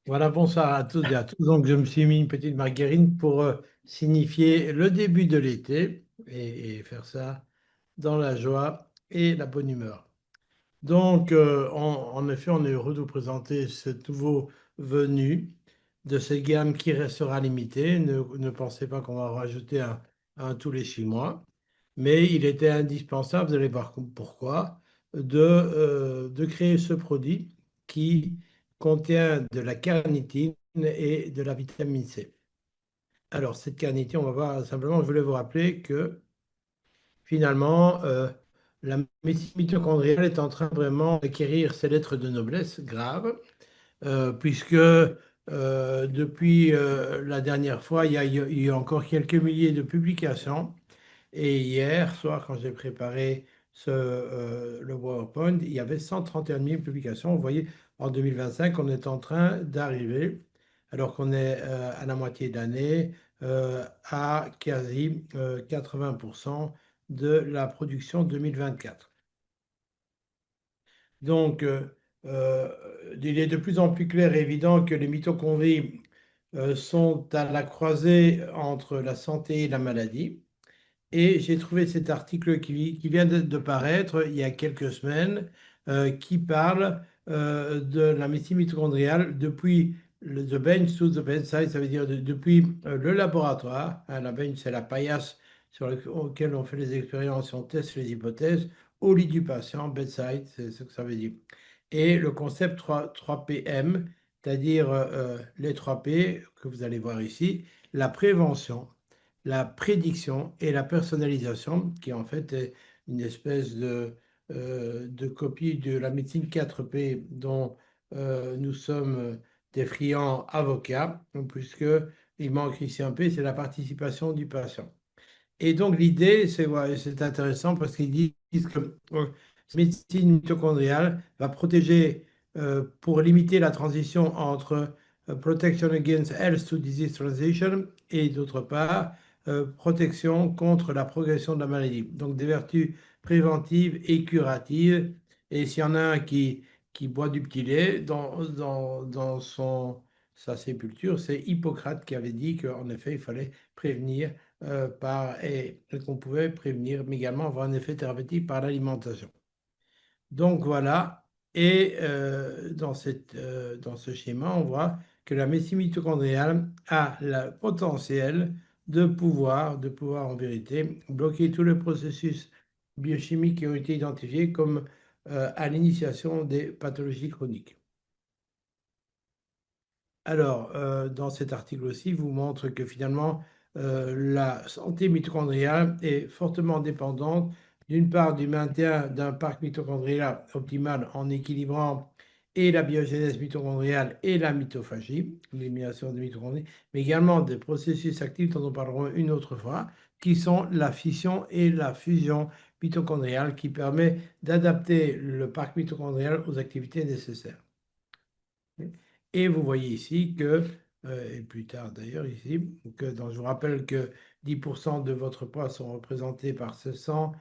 Voilà, bonsoir à toutes et à tous. Donc, je me suis mis une petite margarine pour signifier le début de l'été et faire ça dans la joie et la bonne humeur. Donc, en effet, on est heureux de vous présenter ce nouveau venu de cette gamme qui restera limitée. Ne pensez pas qu'on va en rajouter un tous les 6 mois, mais il était indispensable, vous allez voir pourquoi, de créer ce produit qui contient de la carnitine et de la vitamine C. Alors, cette carnitine, on va voir simplement, je voulais vous rappeler que finalement, la médecine mitochondriale est en train vraiment d'acquérir ses lettres de noblesse graves, puisque depuis la dernière fois, il y a encore quelques milliers de publications. Et hier soir, quand j'ai préparé le PowerPoint, il y avait 131 000 publications. Vous voyez, en 2025, on est en train d'arriver, alors qu'on est à la moitié d'année, à quasi 80% de la production 2024. Donc, euh, il est de plus en plus clair et évident que les mitochondries sont à la croisée entre la santé et la maladie. Et j'ai trouvé cet article qui vient de paraître il y a quelques semaines, qui parle de la médecine mitochondriale depuis the bench to the bedside, ça veut dire depuis le laboratoire. Hein, la bench, c'est la paillasse auquel on fait les expériences, on teste les hypothèses, au lit du patient, bedside, c'est ce que ça veut dire. Et le concept 3PM, c'est-à-dire les 3 P que vous allez voir ici, la prévention, la prédiction et la personnalisation, qui en fait est une espèce de copie de la médecine 4P dont nous sommes des friands avocats, puisque il manque ici un P, c'est la participation du patient. Et donc l'idée, c'est ouais, c'est intéressant parce qu'ils disent que cette médecine mitochondriale va protéger pour limiter la transition entre protection against health to disease transition et d'autre part protection contre la progression de la maladie. Donc des vertus préventives et curatives. Et s'il y en a un qui boit du petit lait dans sa sépulture, c'est Hippocrate qui avait dit qu'en effet, il fallait prévenir et qu'on pouvait prévenir, mais également avoir un effet thérapeutique par l'alimentation. Donc voilà, et dans ce schéma, on voit que la médecine mitochondriale a le potentiel de pouvoir en vérité bloquer tous les processus biochimiques qui ont été identifiés comme à l'initiation des pathologies chroniques. Alors, dans cet article aussi, il vous montre que finalement, la santé mitochondriale est fortement dépendante, d'une part, du maintien d'un parc mitochondrial optimal en équilibrant et la biogénèse mitochondriale et la mitophagie, l'élimination des mitochondries, mais également des processus actifs dont on parlera une autre fois, qui sont la fission et la fusion mitochondriale, qui permet d'adapter le parc mitochondrial aux activités nécessaires. Et vous voyez ici que, et plus tard d'ailleurs ici, donc je vous rappelle que 10% de votre poids sont représentés par ce 100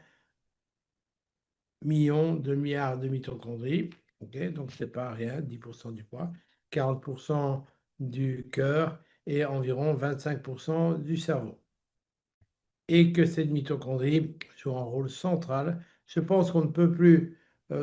millions de milliards de mitochondries. Ok, donc ce n'est pas rien, 10% du poids, 40% du cœur et environ 25% du cerveau. Et que cette mitochondrie joue un rôle central. Je pense qu'on ne peut plus,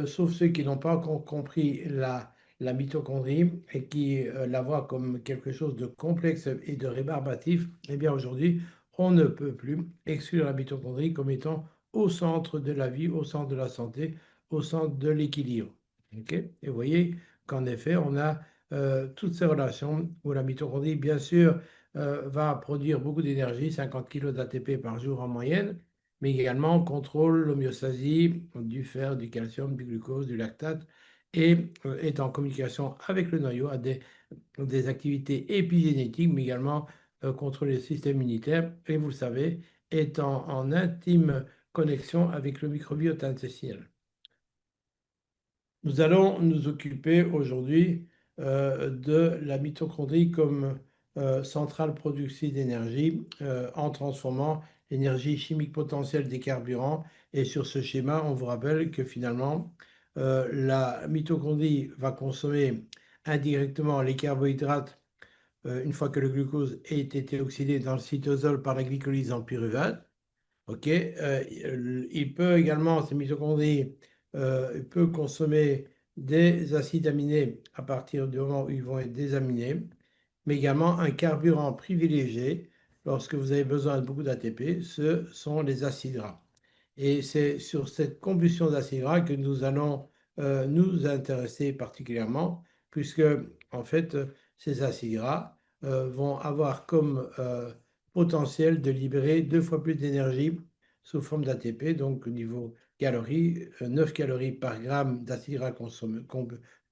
sauf ceux qui n'ont pas encore compris la mitochondrie et qui la voient comme quelque chose de complexe et de rébarbatif, eh bien aujourd'hui, on ne peut plus exclure la mitochondrie comme étant au centre de la vie, au centre de la santé, au centre de l'équilibre. Ok. Et vous voyez qu'en effet, on a toutes ces relations où la mitochondrie, bien sûr, va produire beaucoup d'énergie, 50 kg d'ATP par jour en moyenne, mais également contrôle l'homéostasie du fer, du calcium, du glucose, du lactate, et est en communication avec le noyau, a des activités épigénétiques, mais également contrôle le système immunitaire, et vous le savez, est en intime connexion avec le microbiote intestinal. Nous allons nous occuper aujourd'hui de la mitochondrie comme centrale productrice d'énergie en transformant l'énergie chimique potentielle des carburants. Et sur ce schéma, on vous rappelle que finalement, la mitochondrie va consommer indirectement les carbohydrates une fois que le glucose ait été oxydé dans le cytosol par la glycolyse en pyruvate. OK? Il peut également, ces mitochondries, il peut consommer des acides aminés à partir du moment où ils vont être désaminés, mais également un carburant privilégié lorsque vous avez besoin de beaucoup d'ATP, ce sont les acides gras. Et c'est sur cette combustion d'acides gras que nous allons nous intéresser particulièrement, puisque en fait, ces acides gras vont avoir comme potentiel de libérer 2 fois plus d'énergie sous forme d'ATP, donc au niveau calories, 9 calories par gramme d'acide gras consommé,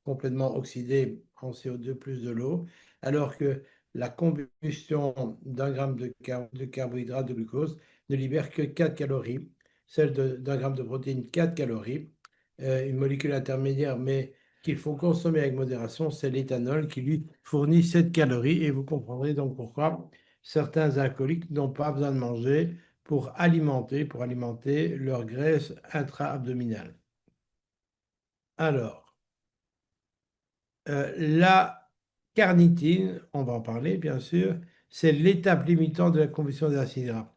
complètement oxydé en CO2 plus de l'eau, alors que la combustion d'un gramme de carbohydrate de glucose ne libère que 4 calories, celle d'un gramme de protéines 4 calories, une molécule intermédiaire, mais qu'il faut consommer avec modération, c'est l'éthanol qui lui fournit 7 calories, et vous comprendrez donc pourquoi certains alcooliques n'ont pas besoin de manger pour alimenter leur graisse intra-abdominale. Alors, la carnitine, on va en parler bien sûr, c'est l'étape limitante de la combustion des acides gras.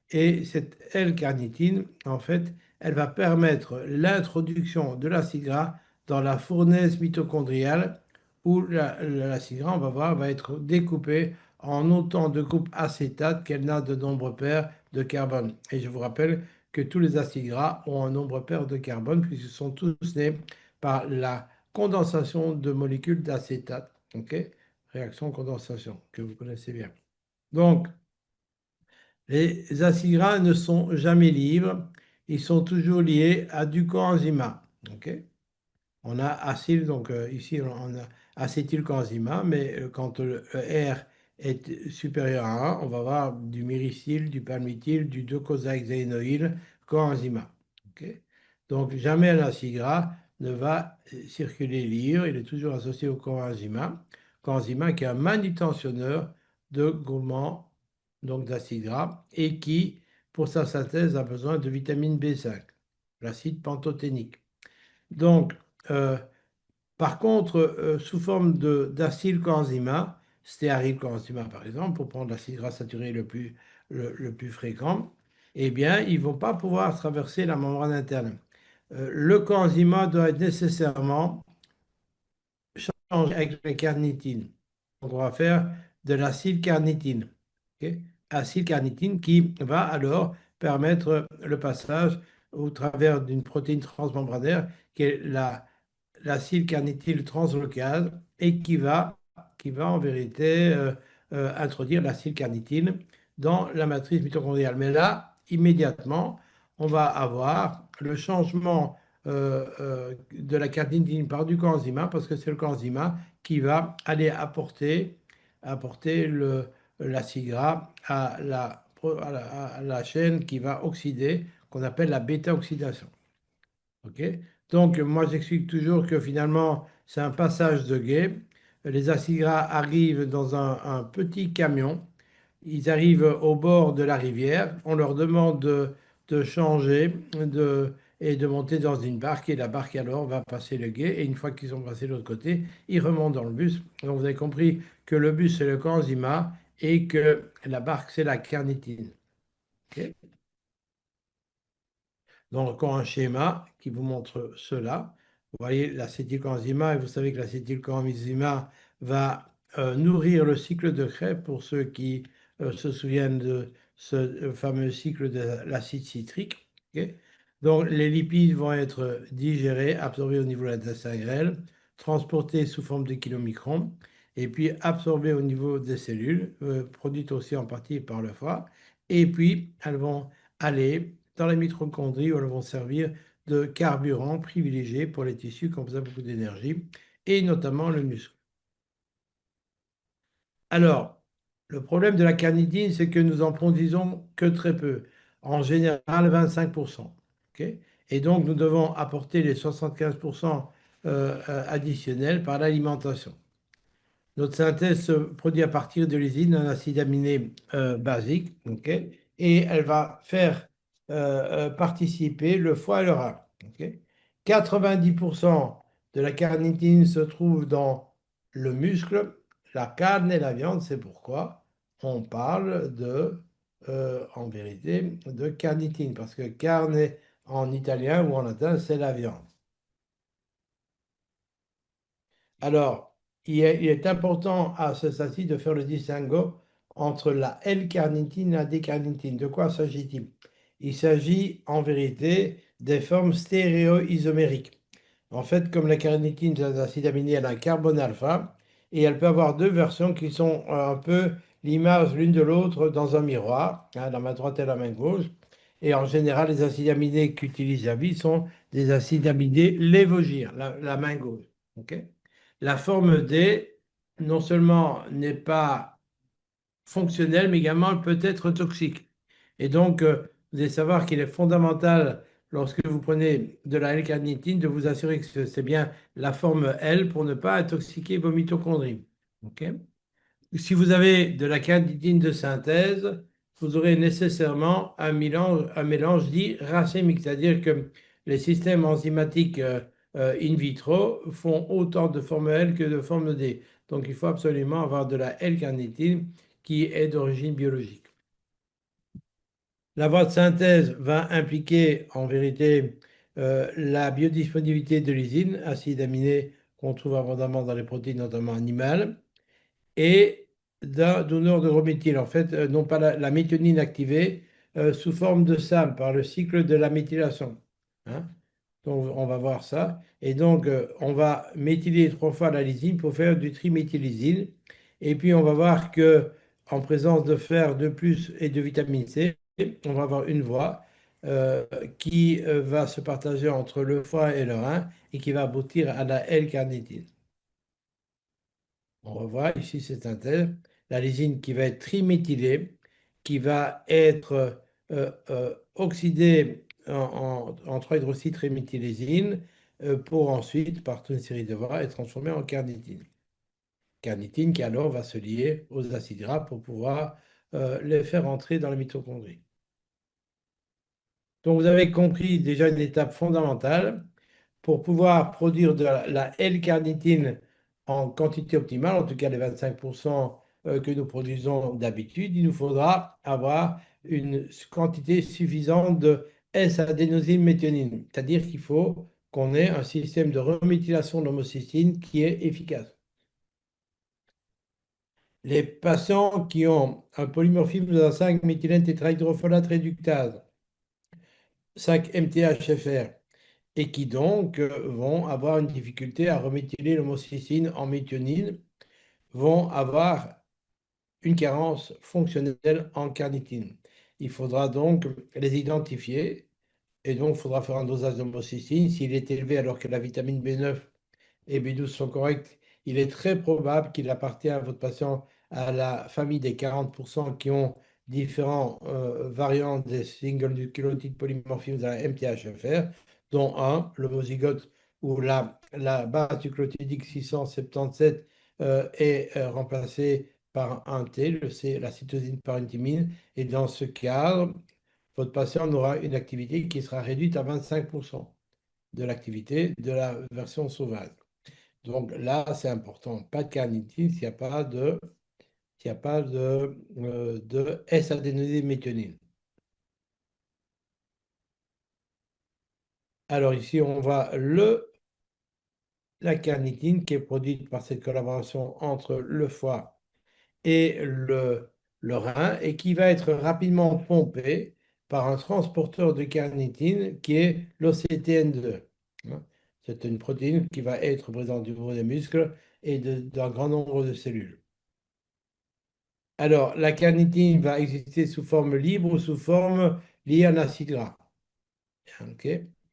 Et cette L-carnitine, en fait, elle va permettre l'introduction de l'acide gras dans la fournaise mitochondriale où l'acide gras, on va voir, va être découpé en autant de groupes acétates qu'elle n'a de nombre pair de carbone. Et je vous rappelle que tous les acides gras ont un nombre pair de carbone puisqu'ils sont tous nés par la condensation de molécules d'acétate. OK? Réaction condensation, que vous connaissez bien. Donc, les acides gras ne sont jamais libres, ils sont toujours liés à du coenzymat. OK? On a acyle, donc ici on a acétylcoenzymat, mais quand le R est supérieur à 1, on va avoir du myricyle, du palmityl, du docosahexaénoïl coenzymat. OK? Donc jamais un acide gras ne va circuler libre, il est toujours associé au coenzymat qui est un manutentionneur de groupement donc d'acide gras et qui, pour sa synthèse, a besoin de vitamine B5, l'acide pantothénique. Donc, euh, par contre, sous forme d'acylcoenzymat, stéarylcoenzymat par exemple, pour prendre l'acide gras saturé le plus fréquent, eh bien, ils ne vont pas pouvoir traverser la membrane interne. Le coenzymat doit être nécessairement changé avec la carnitine. Donc, on va faire de l'acylcarnitine. Ok. Acylcarnitine qui va alors permettre le passage au travers d'une protéine transmembranaire qui est l'acylcarnityle translocase et qui va en vérité introduire l'acylcarnitine dans la matrice mitochondriale. Mais là, immédiatement, on va avoir le changement de la carnitine par du coenzyme parce que c'est le coenzyme qui va aller apporter l'acide gras à la chaîne qui va oxyder, qu'on appelle la bêta-oxydation. OK? Donc, moi, j'explique toujours que finalement, c'est un passage de guet. Les acides gras arrivent dans un petit camion. Ils arrivent au bord de la rivière. On leur demande de changer et de monter dans une barque. Et la barque, alors, va passer le guet. Et une fois qu'ils ont passé de l'autre côté, ils remontent dans le bus. Donc, vous avez compris que le bus, c'est le coenzyme et que la barque, c'est la carnitine. OK. Donc, encore un schéma qui vous montre cela. Vous voyez l'acétylcoenzyme, et vous savez que l'acétylcoenzyme va nourrir le cycle de Krebs pour ceux qui se souviennent de ce fameux cycle de l'acide citrique. Ok. Donc, les lipides vont être digérés, absorbés au niveau de l'intestin grêle, transportés sous forme de kilomicrons, et puis absorbés au niveau des cellules, produites aussi en partie par le foie, et puis elles vont aller dans les mitochondries où elles vont servir de carburant privilégié pour les tissus qui ont besoin de beaucoup d'énergie, et notamment le muscle. Alors, le problème de la carnitine, c'est que nous en produisons que très peu, en général 25%. Ok. Et donc, nous devons apporter les 75% additionnels par l'alimentation. Notre synthèse se produit à partir de l'usine d'un acide aminé basique, ok, et elle va faire participer le foie et le rein. Ok. 90% de la carnitine se trouve dans le muscle, la carne et la viande. C'est pourquoi on parle en vérité, de carnitine, parce que carne en italien ou en latin, c'est la viande. Alors, il est important à ce stade-ci de faire le distinguo entre la L-carnitine et la D-carnitine. De quoi s'agit-il? Il s'agit en vérité des formes stéréoisomériques. En fait, comme la carnitine, c'est un acide aminé, elle a un carbone alpha, et elle peut avoir deux versions qui sont un peu l'image l'une de l'autre dans un miroir, hein, la main droite et la main gauche. Et en général, les acides aminés qu'utilise la vie sont des acides aminés lévogyres, la main gauche. Ok. La forme D, non seulement n'est pas fonctionnelle, mais également elle peut être toxique. Et donc, vous devez savoir qu'il est fondamental, lorsque vous prenez de la L-carnitine, de vous assurer que c'est bien la forme L pour ne pas intoxiquer vos mitochondries. Ok. Si vous avez de la carnitine de synthèse, vous aurez nécessairement un mélange dit racémique, c'est-à-dire que les systèmes enzymatiques in vitro font autant de forme L que de forme D. Donc il faut absolument avoir de la L-carnitine qui est d'origine biologique. La voie de synthèse va impliquer en vérité la biodisponibilité de lysine, acide aminé qu'on trouve abondamment dans les protéines, notamment animales, et d'un donneur de gros méthyle. En fait, non pas la méthionine activée sous forme de SAM par le cycle de la méthylation. Hein. Donc, on va voir ça. Et donc, on va méthyler trois fois la lysine pour faire du triméthylysine. Et puis, on va voir que en présence de fer de plus et de vitamine C, on va avoir une voie qui va se partager entre le foie et le rein et qui va aboutir à la L-carnitine. On revoit ici cette synthèse, la lysine qui va être triméthylée, qui va être oxydée en 3-hydroxytriméthylésine pour ensuite, par toute une série de voies, être transformée en carnitine. Carnitine qui alors va se lier aux acides gras pour pouvoir les faire entrer dans la mitochondrie. Donc vous avez compris déjà une étape fondamentale pour pouvoir produire de la L-carnitine en quantité optimale, en tout cas les 25% que nous produisons d'habitude, il nous faudra avoir une quantité suffisante de S-adénosine-méthionine, c'est-à-dire qu'il faut qu'on ait un système de reméthylation de l'homocystine qui est efficace. Les patients qui ont un polymorphisme de la 5-méthylène tétrahydrofolate réductase, 5-MTHFR, et qui donc vont avoir une difficulté à reméthyler l'homocystine en méthionine, vont avoir une carence fonctionnelle en carnitine. Il faudra donc les identifier et donc il faudra faire un dosage d'homocystine. S'il est élevé alors que la vitamine B9 et B12 sont corrects, il est très probable qu'il appartient à votre patient à la famille des 40% qui ont différents variants des single nucléotides polymorphismes à MTHFR, dont un, l'homozygote, où la base nucléotidique 677 est remplacée par un T, la cytosine parenthymine, et dans ce cadre, votre patient aura une activité qui sera réduite à 25% de l'activité de la version sauvage. Donc là, c'est important. Pas de carnitine s'il n'y a pas de S-adénosine-méthionine. Alors ici, on voit la carnitine qui est produite par cette collaboration entre le foie et le rein et qui va être rapidement pompée par un transporteur de carnitine qui est l'OCTN2. Hein. C'est une protéine qui va être présente au niveau des muscles et d'un grand nombre de cellules. Alors, la carnitine va exister sous forme libre ou sous forme liée à un acide gras. Ok.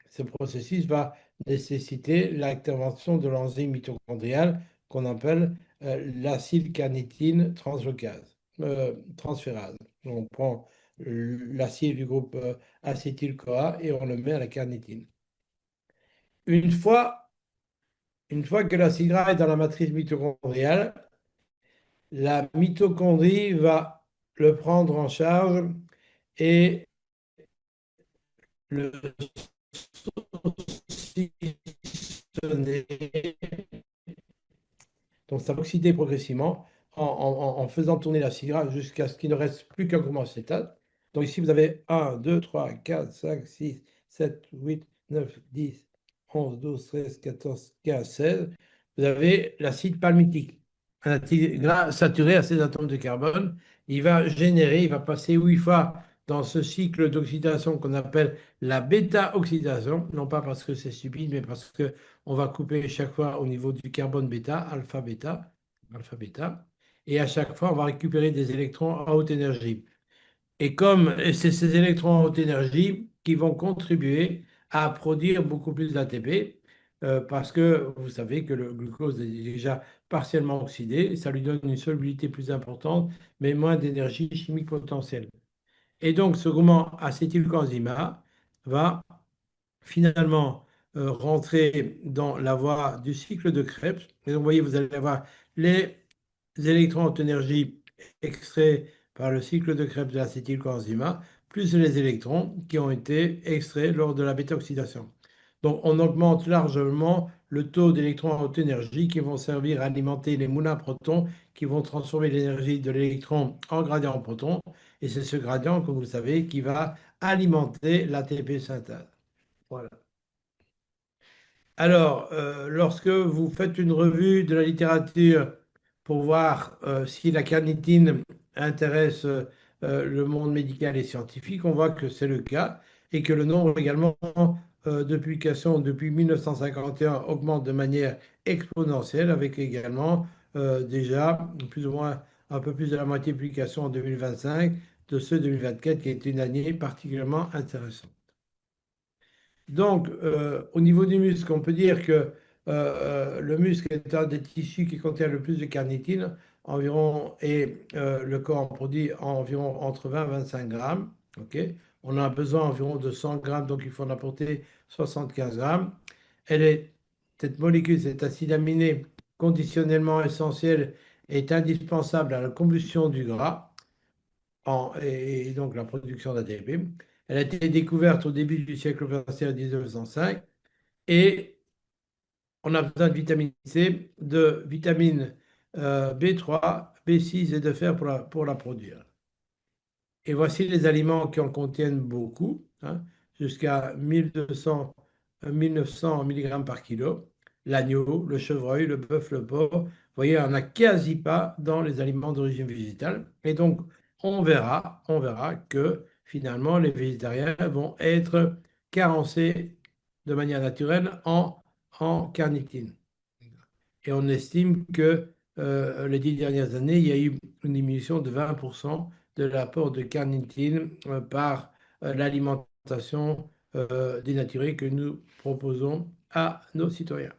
Ce processus va nécessiter l'intervention de l'enzyme mitochondriale qu'on appelle l'acylcarnitine transférase. On prend l'acide du groupe acétyl-CoA et on le met à la carnitine. Une fois, une fois que l'acide gras est dans la matrice mitochondriale, la mitochondrie va le prendre en charge et le saucissonner Donc ça va oxyder progressivement en faisant tourner la cigare jusqu'à ce qu'il ne reste plus qu'un groupe acétate. Donc ici, vous avez 1, 2, 3, 4, 5, 6, 7, 8, 9, 10, 11, 12, 13, 14, 15, 16. Vous avez l'acide palmitique, un acide gras saturé à ces atomes de carbone. Il va passer 8 fois dans ce cycle d'oxydation qu'on appelle la bêta-oxydation, non pas parce que c'est stupide, mais parce que on va couper chaque fois au niveau du carbone bêta, alpha-bêta, alpha-bêta, et à chaque fois, on va récupérer des électrons à haute énergie. Et c'est ces électrons à haute énergie qui vont contribuer à produire beaucoup plus d'ATP, parce que vous savez que le glucose est déjà partiellement oxydé, et ça lui donne une solubilité plus importante, mais moins d'énergie chimique potentielle. Et donc, ce groupement acétylcoenzyme va finalement rentrer dans la voie du cycle de Krebs. Et donc, vous voyez, vous allez avoir les électrons en haute énergie extraits par le cycle de Krebs de l'acétylcoenzyme, plus les électrons qui ont été extraits lors de la bêta-oxydation. Donc, on augmente largement le taux d'électrons en haute énergie qui vont servir à alimenter les moulins à protons qui vont transformer l'énergie de l'électron en gradient en proton. Et c'est ce gradient, comme vous le savez, qui va alimenter l'ATP synthèse. Voilà. Alors, lorsque vous faites une revue de la littérature pour voir si la carnitine intéresse le monde médical et scientifique, on voit que c'est le cas et que le nombre également de publications depuis 1951 augmente de manière exponentielle, avec également déjà plus ou moins un peu plus de la moitié de publications en 2025 de ceux 2024, qui est une année particulièrement intéressante. Donc, au niveau du muscle, on peut dire que le muscle est un des tissus qui contient le plus de carnitine, environ, et le corps en produit environ entre 20 et 25 grammes. Ok. On a besoin environ de 100 grammes, donc il faut en apporter 75 grammes. Cette molécule, cet acide aminé conditionnellement essentiel, est indispensable à la combustion du gras et donc la production d'ATP. Elle a été découverte au début du siècle passé en 1905 et on a besoin de vitamine C, de vitamine B3, B6 et de fer pour la produire. Et voici les aliments qui en contiennent beaucoup, hein, jusqu'à 1200, 1900 mg par kilo. L'agneau, le chevreuil, le bœuf, le porc. Vous voyez, on n'a quasi pas dans les aliments d'origine végétale. Et donc, on verra que finalement, les végétariens vont être carencés de manière naturelle en carnitine. Et on estime que les 10 dernières années, il y a eu une diminution de 20% de l'apport de carnitine par l'alimentation dénaturée que nous proposons à nos citoyens.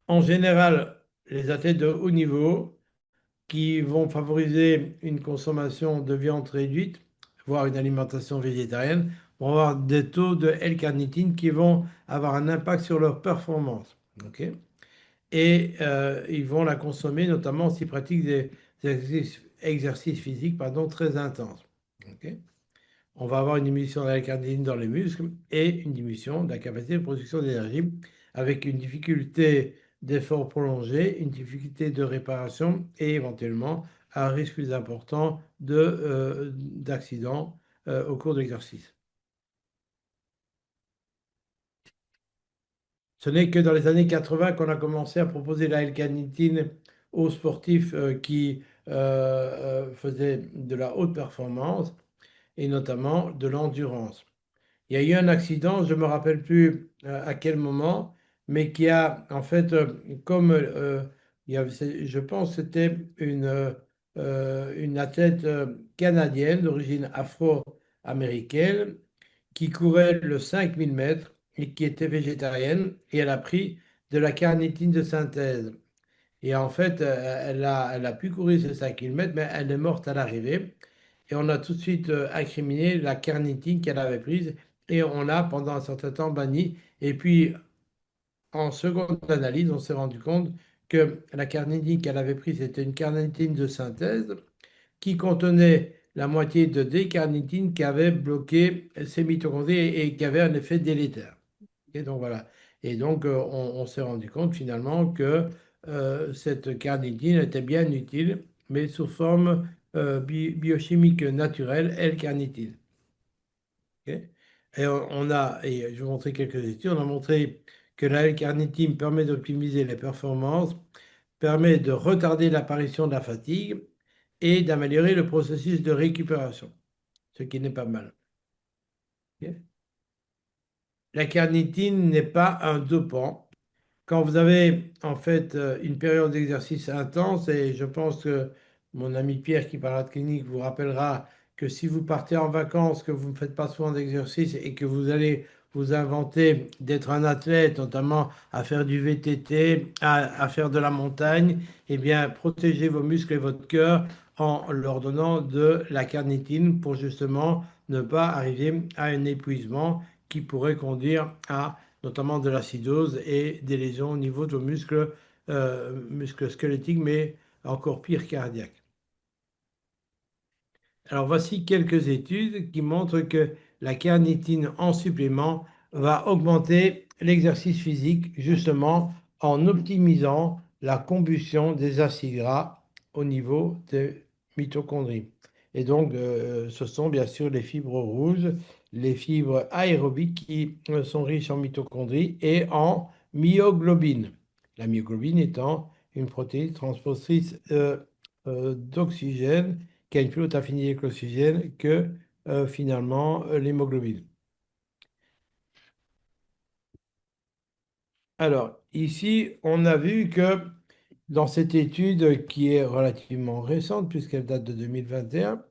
En général, les athlètes de haut niveau qui vont favoriser une consommation de viande réduite, voire une alimentation végétarienne, vont avoir des taux de L-carnitine qui vont avoir un impact sur leur performance. Ok. Et ils vont la consommer notamment s'ils pratiquent des exercices physiques pardon, très intenses. Ok. On va avoir une diminution de la carnitine dans les muscles et une diminution de la capacité de production d'énergie avec une difficulté d'effort prolongé, une difficulté de réparation et éventuellement un risque plus important d'accident au cours de l'exercice. Ce n'est que dans les années 80 qu'on a commencé à proposer la L-carnitine aux sportifs qui faisaient de la haute performance et notamment de l'endurance. Il y a eu un accident, je ne me rappelle plus à quel moment, mais qui a en fait, comme je pense que c'était une athlète canadienne d'origine afro-américaine qui courait le 5000 mètres et qui était végétarienne et elle a pris de la carnitine de synthèse. Et en fait, elle a pu courir ces 5000 mètres, mais elle est morte à l'arrivée. Et on a tout de suite incriminé la carnitine qu'elle avait prise et on l'a pendant un certain temps banni. Et puis, en seconde analyse, on s'est rendu compte que la carnitine qu'elle avait prise était une carnitine de synthèse qui contenait la moitié de D-carnitine qui avait bloqué ses mitochondries et qui avait un effet délétère. Et donc voilà. Et donc on s'est rendu compte finalement que cette carnitine était bien utile, mais sous forme biochimique naturelle, L-carnitine. Ok. Et et je vais vous montrer quelques études, on a montré que la L-carnitine permet d'optimiser les performances, permet de retarder l'apparition de la fatigue et d'améliorer le processus de récupération, ce qui n'est pas mal. Ok. La carnitine n'est pas un dopant. Quand vous avez en fait une période d'exercice intense, et je pense que mon ami Pierre qui parlera de clinique vous rappellera que si vous partez en vacances, que vous ne faites pas souvent d'exercice et que vous allez vous inventer d'être un athlète, notamment à faire du VTT, à faire de la montagne, eh bien protégez vos muscles et votre cœur en leur donnant de la carnitine pour justement ne pas arriver à un épuisement qui pourrait conduire à notamment de l'acidose et des lésions au niveau de vos muscles squelettiques, mais encore pire cardiaques. Alors voici quelques études qui montrent que la carnitine en supplément va augmenter l'exercice physique justement en optimisant la combustion des acides gras au niveau des mitochondries. Et donc, ce sont bien sûr les fibres rouges, les fibres aérobiques qui sont riches en mitochondries et en myoglobine. La myoglobine étant une protéine transportrice d'oxygène qui a une plus haute affinité avec l'oxygène que finalement l'hémoglobine. Alors, ici, on a vu que dans cette étude qui est relativement récente, puisqu'elle date de 2021,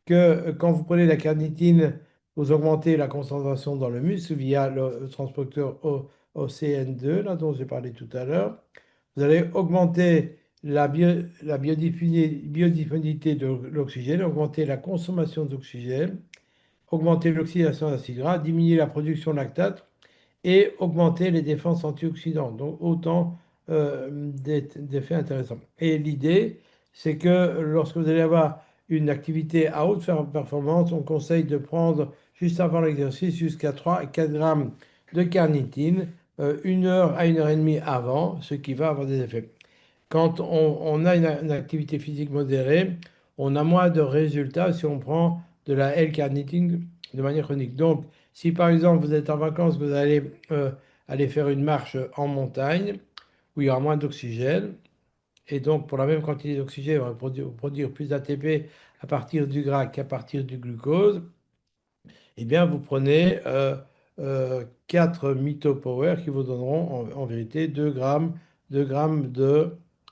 que quand vous prenez la carnitine, vous augmentez la concentration dans le muscle via le transporteur OCN2, là dont j'ai parlé tout à l'heure. Vous allez augmenter la biodisponibilité de l'oxygène, augmenter la consommation d'oxygène, augmenter l'oxydation d'acides gras, diminuer la production de lactate et augmenter les défenses antioxydantes. Donc autant d'effets intéressants. Et l'idée, c'est que lorsque vous allez avoir une activité à haute performance, on conseille de prendre juste avant l'exercice jusqu'à 3 à 4 grammes de carnitine, 1 heure à 1 heure et demie avant, ce qui va avoir des effets. Quand on a une activité physique modérée, on a moins de résultats si on prend de la L-carnitine de manière chronique. Donc, si par exemple vous êtes en vacances, vous allez aller faire une marche en montagne où il y aura moins d'oxygène, et donc pour la même quantité d'oxygène, on va produire plus d'ATP à partir du gras qu'à partir du glucose, eh bien vous prenez 4 MitoPower qui vous donneront en vérité 2 grammes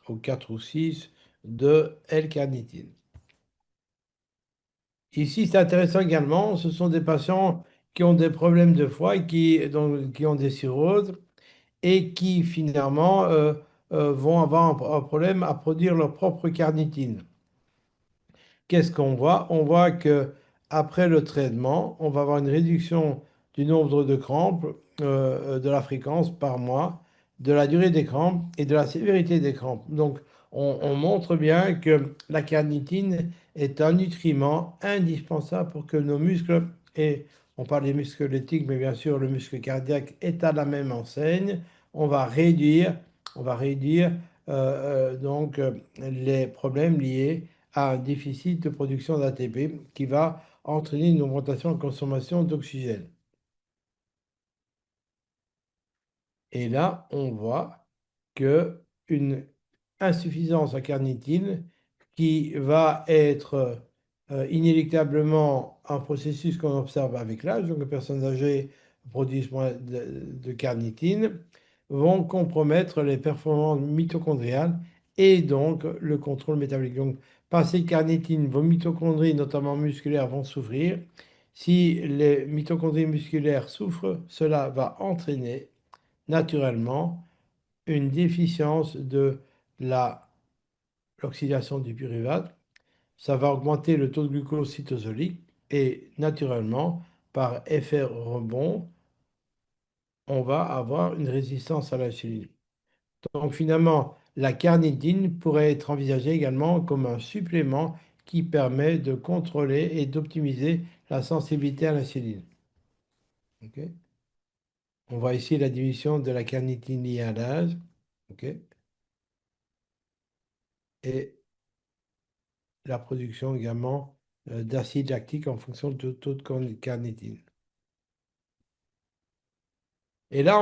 ou 4 ou 6 de L-carnitine. Ici, c'est intéressant également, ce sont des patients qui ont des problèmes de foie et qui ont des cirrhoses et qui finalement vont avoir un problème à produire leur propre carnitine. Qu'est-ce qu'on voit? On voit que après le traitement, on va avoir une réduction du nombre de crampes, de la fréquence par mois, de la durée des crampes et de la sévérité des crampes. Donc, on montre bien que la carnitine est un nutriment indispensable pour que nos muscles, et on parle des muscles squelettiques, mais bien sûr le muscle cardiaque est à la même enseigne, on va réduire donc les problèmes liés à un déficit de production d'ATP qui va entraîner une augmentation de consommation d'oxygène. Et là, on voit que une insuffisance en carnitine qui va être inéluctablement un processus qu'on observe avec l'âge, donc les personnes âgées produisent moins de carnitine, vont compromettre les performances mitochondriales et donc le contrôle métabolique. Donc, par cette carnitine, vos mitochondries, notamment musculaires, vont souffrir. Si les mitochondries musculaires souffrent, cela va entraîner naturellement une déficience de la, l'oxydation du pyruvate. Ça va augmenter le taux de glucose cytosolique et naturellement, par effet rebond, on va avoir une résistance à l'insuline. Donc finalement, la carnitine pourrait être envisagée également comme un supplément qui permet de contrôler et d'optimiser la sensibilité à l'insuline. Ok. On voit ici la diminution de la carnitine liée à l'âge. Ok. et la production également d'acide lactique en fonction du taux de carnitine. Et là,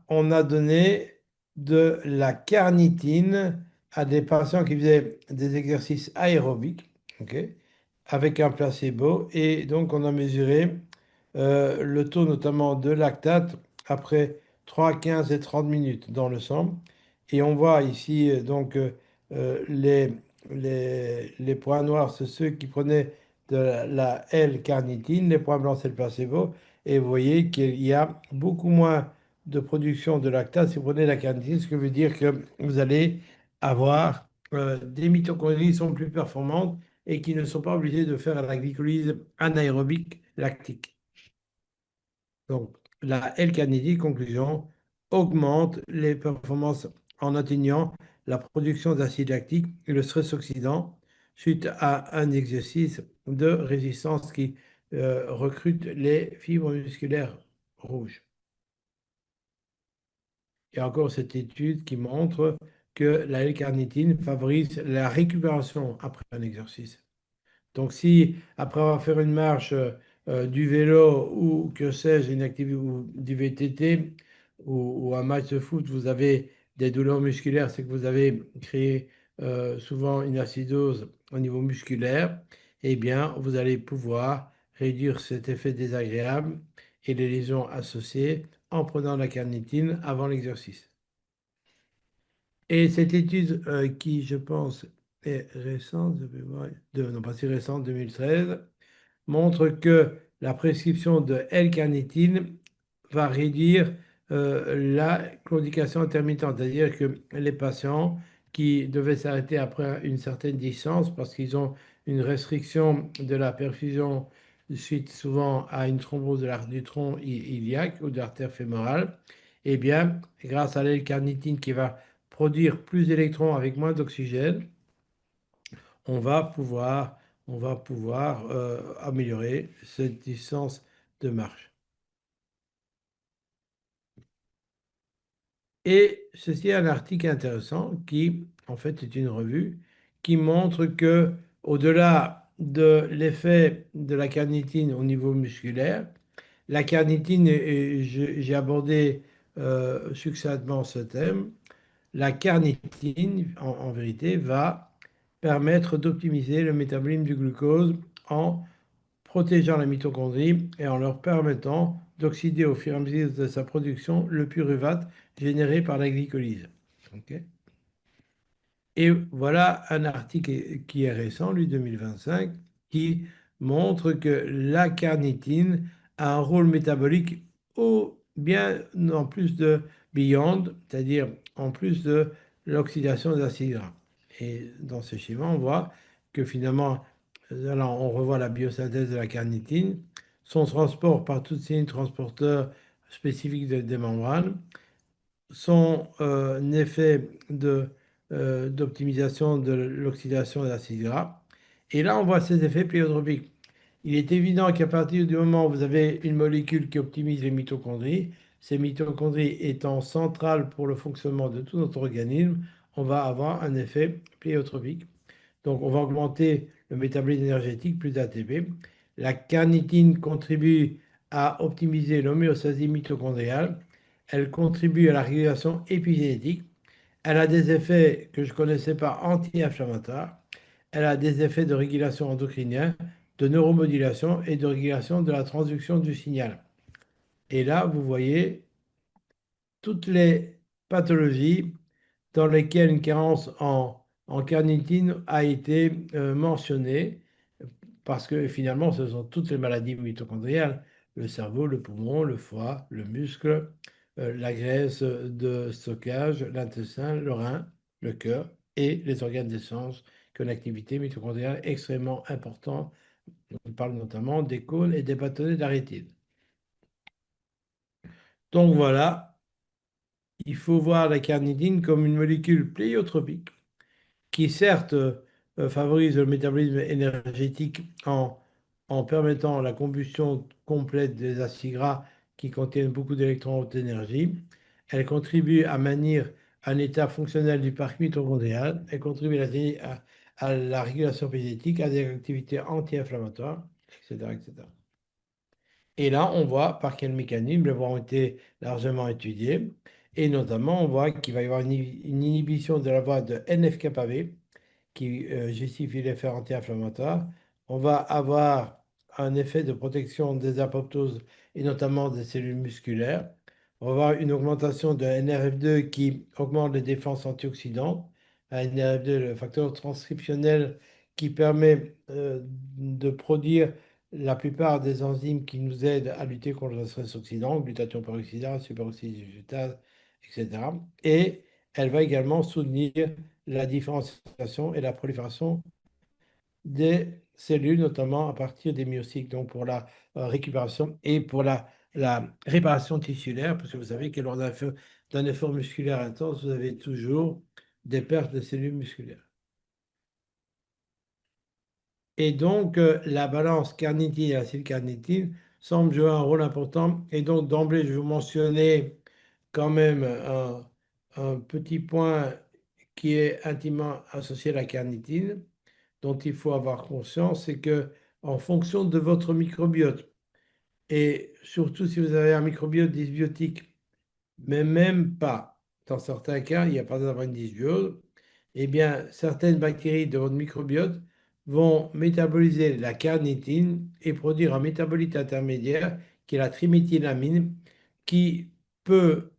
on a donné de la carnitine à des patients qui faisaient des exercices aérobiques, ok, avec un placebo. Et donc, on a mesuré le taux notamment de lactate après 3, 15 et 30 minutes dans le sang. Et on voit ici donc les, les points noirs, c'est ceux qui prenaient de la L-carnitine, les points blancs, c'est le placebo. Et vous voyez qu'il y a beaucoup moins de production de lactate si vous prenez la carnitine, ce qui veut dire que vous allez avoir des mitochondries qui sont plus performantes et qui ne sont pas obligées de faire la glycolyse anaérobique lactique. Donc, la L-carnitine, conclusion, augmente les performances en atteignant la production d'acide lactique et le stress oxydant suite à un exercice de résistance qui recrute les fibres musculaires rouges. Il y a encore cette étude qui montre que la L-carnitine favorise la récupération après un exercice. Donc, si après avoir fait une marche, du vélo ou que sais-je, une activité ou du VTT ou un match de foot, vous avez des douleurs musculaires, c'est que vous avez créé souvent une acidose au niveau musculaire, eh bien, vous allez pouvoir réduire cet effet désagréable et les lésions associées en prenant la carnitine avant l'exercice. Et cette étude qui, je pense, est récente, je vais voir, non pas si récente, 2013, montre que la prescription de L-carnitine va réduire la claudication intermittente, c'est-à-dire que les patients qui devaient s'arrêter après une certaine distance parce qu'ils ont une restriction de la perfusion suite souvent à une thrombose du tronc iliaque ou de l'artère fémorale, eh bien, grâce à L-carnitine qui va produire plus d'électrons avec moins d'oxygène, on va pouvoir, améliorer cette distance de marche. Et ceci est un article intéressant qui, en fait, est une revue qui montre que, au-delà de l'effet de la carnitine au niveau musculaire, la carnitine, et j'ai abordé succinctement ce thème, la carnitine, en vérité, va permettre d'optimiser le métabolisme du glucose en protégeant la mitochondrie et en leur permettant d'oxyder au fur et à mesure de sa production le pyruvate généré par la glycolyse. Ok. Et voilà un article qui est récent, lui 2025, qui montre que la carnitine a un rôle métabolique bien en plus de beyond, c'est-à-dire en plus de l'oxydation des acides gras. Et dans ce schéma, on voit que finalement, là, on revoit la biosynthèse de la carnitine, son transport par toutes ces lignes transporteurs spécifiques des membranes, son effet d'optimisation de l'oxydation des acides gras. Et là, on voit ces effets pléiotropiques. Il est évident qu'à partir du moment où vous avez une molécule qui optimise les mitochondries, ces mitochondries étant centrales pour le fonctionnement de tout notre organisme, on va avoir un effet pléiotropique. Donc, on va augmenter le métabolisme énergétique, plus d'ATP. La carnitine contribue à optimiser l'homéostasie mitochondriale. Elle contribue à la régulation épigénétique. Elle a des effets que je ne connaissais pas anti-inflammatoires. Elle a des effets de régulation endocrinienne, de neuromodulation et de régulation de la transduction du signal. Et là, vous voyez toutes les pathologies dans lesquelles une carence en carnitine a été mentionnée, parce que finalement, ce sont toutes les maladies mitochondriales, le cerveau, le poumon, le foie, le muscle, la graisse de stockage, l'intestin, le rein, le cœur et les organes d'essence qui ont une activité mitochondriale extrêmement importante. On parle notamment des cônes et des bâtonnets d'arrétine. Donc voilà, il faut voir la carnitine comme une molécule pléiotropique qui certes favorise le métabolisme énergétique en permettant la combustion complète des acides gras qui contiennent beaucoup d'électrons haute énergie. Elle contribue à maintenir un état fonctionnel du parc mitochondrial et contribue à la régulation énergétique, à des activités anti-inflammatoires, etc., etc. Et là, on voit par quel mécanisme elles ont été largement étudiées. Et notamment, on voit qu'il va y avoir une inhibition de la voie de NF-κB qui justifie l'effet anti-inflammatoire. On va avoir un effet de protection des apoptoses et notamment des cellules musculaires. On va avoir une augmentation de NRF2 qui augmente les défenses antioxydantes. Un NRF2, le facteur transcriptionnel qui permet de produire la plupart des enzymes qui nous aident à lutter contre le stress oxydant, glutathion peroxydase, superoxydase, etc. Et elle va également soutenir la différenciation et la prolifération des cellules, notamment à partir des myocytes, donc pour la récupération et pour la réparation tissulaire, parce que vous savez que lors d'un effort musculaire intense, vous avez toujours des pertes de cellules musculaires. Et donc, la balance carnitine et acylcarnitine semble jouer un rôle important. Et donc, d'emblée, je vais vous mentionner quand même un petit point qui est intimement associé à la carnitine, dont il faut avoir conscience, c'est que en fonction de votre microbiote, et surtout si vous avez un microbiote dysbiotique, mais même pas, dans certains cas, il n'y a pas d'avoir une dysbiose, eh bien, certaines bactéries de votre microbiote vont métaboliser la carnitine et produire un métabolite intermédiaire qui est la triméthylamine, qui peut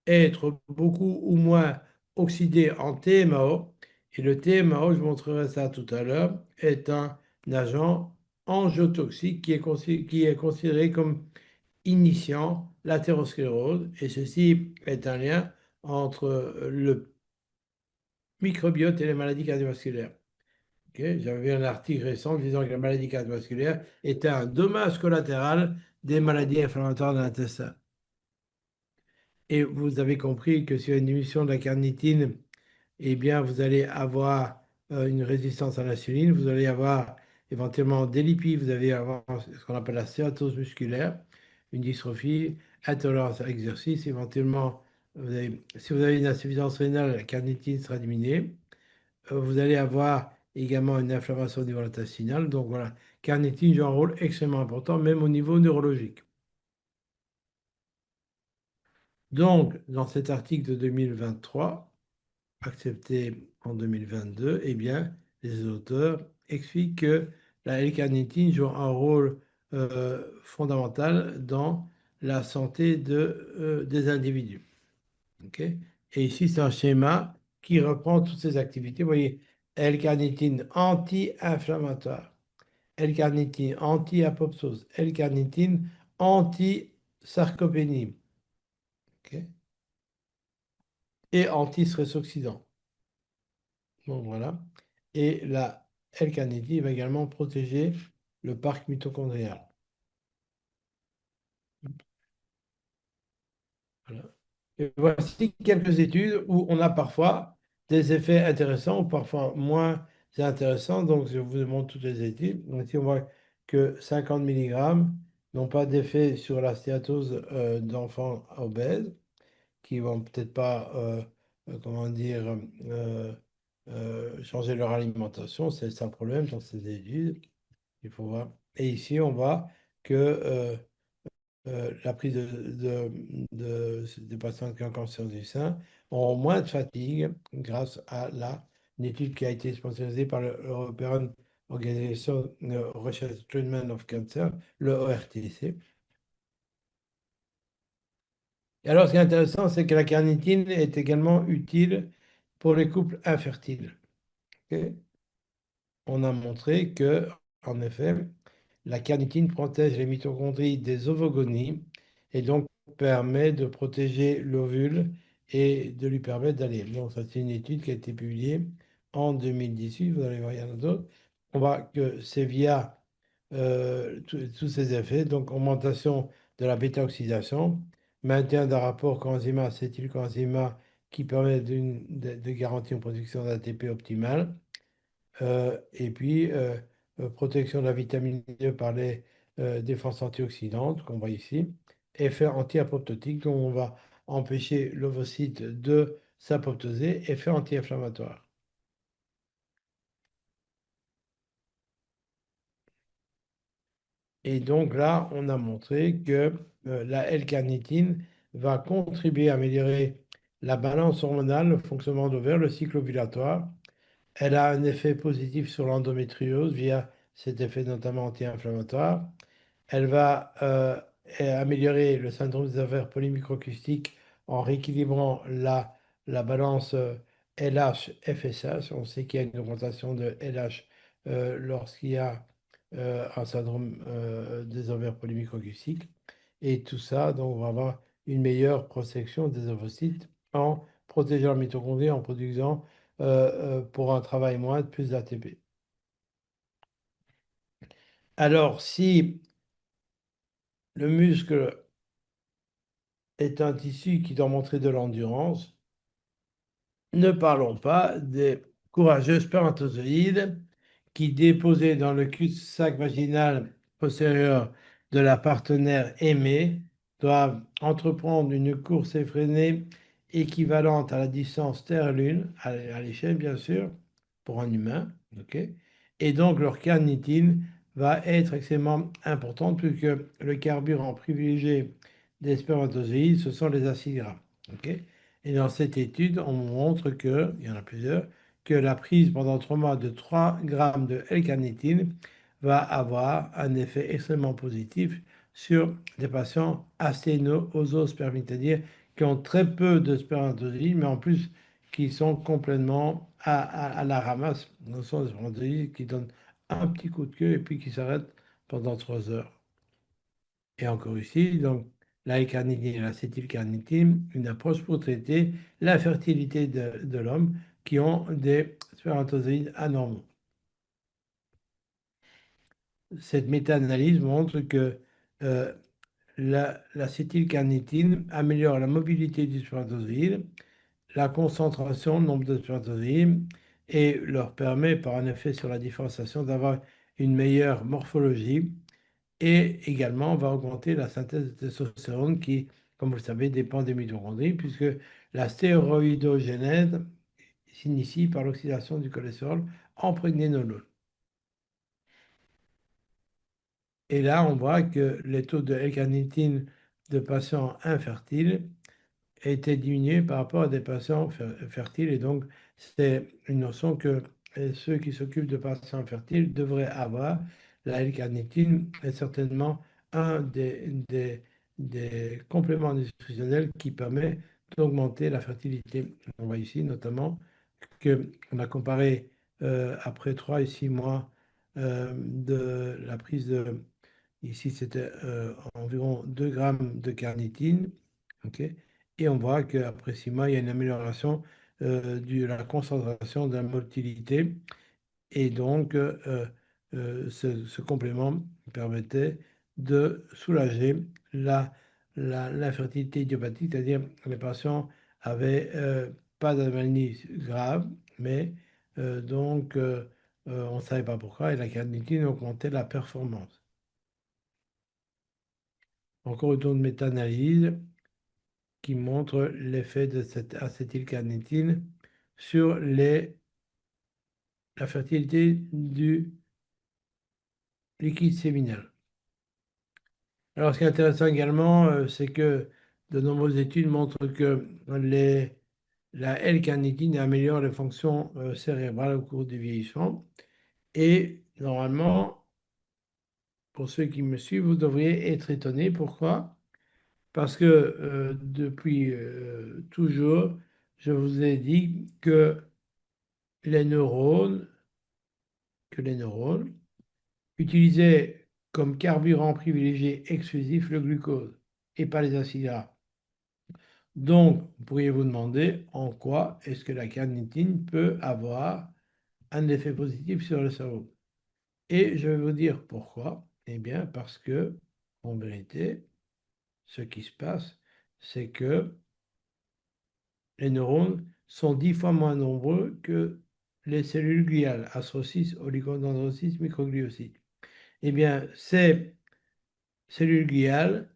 être beaucoup ou moins oxydé en TMAO. Et le TMAO, je vous montrerai ça tout à l'heure, est un agent angiotoxique qui est considéré comme initiant l'athérosclérose. Et ceci est un lien entre le microbiote et les maladies cardiovasculaires. Ok. J'avais vu un article récent disant que la maladie cardiovasculaire était un dommage collatéral des maladies inflammatoires de l'intestin. Et vous avez compris que sur une diminution de la carnitine, eh bien, vous allez avoir une résistance à l'insuline, vous allez avoir éventuellement des lipides, vous allez avoir ce qu'on appelle la stéatose musculaire, une dystrophie, intolérance à l'exercice, éventuellement, si vous avez une insuffisance rénale, la carnitine sera diminuée. Vous allez avoir également une inflammation au niveau intestinal. Donc voilà, carnitine joue un rôle extrêmement important, même au niveau neurologique. Donc, dans cet article de 2023, accepté en 2022, eh bien, les auteurs expliquent que la L-carnitine joue un rôle fondamental dans la santé des individus. Ok. Et ici, c'est un schéma qui reprend toutes ces activités. Vous voyez, L-carnitine anti-inflammatoire, L-carnitine anti-apoptose, L-carnitine anti-sarcopénie, ok, et anti-stress oxydant. Donc voilà. Et la L-carnitine va également protéger le parc mitochondrial. Voilà. Et voici quelques études où on a parfois des effets intéressants ou parfois moins intéressants. Donc, je vous montre toutes les études. Donc, ici, on voit que 50 mg n'ont pas d'effet sur la stéatose d'enfants obèses, qui vont peut-être pas, comment dire, changer leur alimentation. C'est ça le problème dans ces études. Il faut voir. Et ici, on voit que la prise de patients qui ont un cancer du sein ont moins de fatigue grâce à une étude qui a été sponsorisée par l'European Organization Research Treatment of Cancer, le ORTC. Et alors, ce qui est intéressant, c'est que la carnitine est également utile pour les couples infertiles. Ok. On a montré que, en effet, la carnitine protège les mitochondries des ovogonies et donc permet de protéger l'ovule et de lui permettre d'aller. Donc, ça, c'est une étude qui a été publiée en 2018. Vous allez voir, il y en a d'autres. On voit que c'est via tous ces effets, donc augmentation de la bêta-oxydation, maintien d'un rapport coenzyme-acétylcoenzyme qui permet de garantir une production d'ATP optimale. Et puis, protection de la vitamine D par les défenses antioxydantes, qu'on voit ici. Effet anti-apoptotique, donc on va empêcher l'ovocyte de s'apoptoser, effet anti-inflammatoire. Et donc là, on a montré que la L-carnitine va contribuer à améliorer la balance hormonale, le fonctionnement de l'ovaire, le cycle ovulatoire. Elle a un effet positif sur l'endométriose via cet effet notamment anti-inflammatoire. Elle va améliorer le syndrome des ovaires polymicrocystiques en rééquilibrant la balance LH-FSH. On sait qu'il y a une augmentation de LH lorsqu'il y a un syndrome des ovaires polymicrocystiques. Et tout ça, donc, on va avoir une meilleure protection des ovocytes en protégeant la mitochondrie, en produisant pour un travail moindre plus d'ATP. Alors, si le muscle est un tissu qui doit montrer de l'endurance, ne parlons pas des courageux spermatozoïdes qui, déposés dans le cul-de-sac vaginal postérieur de la partenaire aimée, doivent entreprendre une course effrénée équivalente à la distance Terre-Lune, à l'échelle bien sûr, pour un humain, ok? Et donc leur carnitine va être extrêmement importante puisque le carburant privilégié des spermatozoïdes, ce sont les acides gras, ok? Et dans cette étude, on montre que, il y en a plusieurs, que la prise pendant 3 mois de 3 grammes de L-carnitine va avoir un effet extrêmement positif sur des patients asténo-osospermites, c'est-à-dire qui ont très peu de spermatozoïdes, mais en plus qui sont complètement à la ramasse. Ce sont des spermatozoïdes qui donnent un petit coup de queue et puis qui s'arrêtent pendant 3 heures. Et encore ici, donc, la L-carnitine et l'acétylcarnitine, une approche pour traiter l'infertilité de l'homme qui ont des spermatozoïdes anormaux. Cette méta-analyse montre que euh, l'acétylcarnitine améliore la mobilité du spermatozoïde, la concentration, le nombre de spermatozoïdes, et leur permet, par un effet sur la différenciation, d'avoir une meilleure morphologie. Et également, on va augmenter la synthèse de testostérone qui, comme vous le savez, dépend des mitochondries, puisque la stéroïdogénèse s'initie par l'oxydation du cholestérol en prégnénolone. Et là, on voit que les taux de L-carnitine de patients infertiles étaient diminués par rapport à des patients fertiles. Et donc, c'est une notion que ceux qui s'occupent de patients infertiles devraient avoir. La L-carnitine est certainement un des compléments nutritionnels qui permet d'augmenter la fertilité. On voit ici notamment qu'on a comparé après 3 et 6 mois de la prise de. Ici, c'était environ 2 grammes de carnitine. Ok. Et on voit qu'après 6 mois, il y a une amélioration de la concentration de la motilité. Et donc, ce complément permettait de soulager l'infertilité idiopathique, c'est-à-dire que les patients avaient pas d'anomalie grave, mais on ne savait pas pourquoi, et la carnitine augmentait la performance. Encore une autre méta-analyse qui montre l'effet de cette acétylcarnitine sur la fertilité du liquide séminal. Alors, ce qui est intéressant également, c'est que de nombreuses études montrent que la L-carnitine améliore les fonctions cérébrales au cours du vieillissement. Et normalement, pour ceux qui me suivent, vous devriez être étonnés. Pourquoi? Parce que depuis toujours, je vous ai dit les neurones, que les neurones utilisaient comme carburant privilégié exclusif le glucose et pas les acides gras. Donc, pourriez vous demander en quoi est-ce que la carnitine peut avoir un effet positif sur le cerveau. Et je vais vous dire pourquoi. Eh bien, parce que, en vérité, ce qui se passe, c'est que les neurones sont 10 fois moins nombreux que les cellules gliales, astrocytes, oligodendrocytes, microgliocites. Eh bien, ces cellules gliales,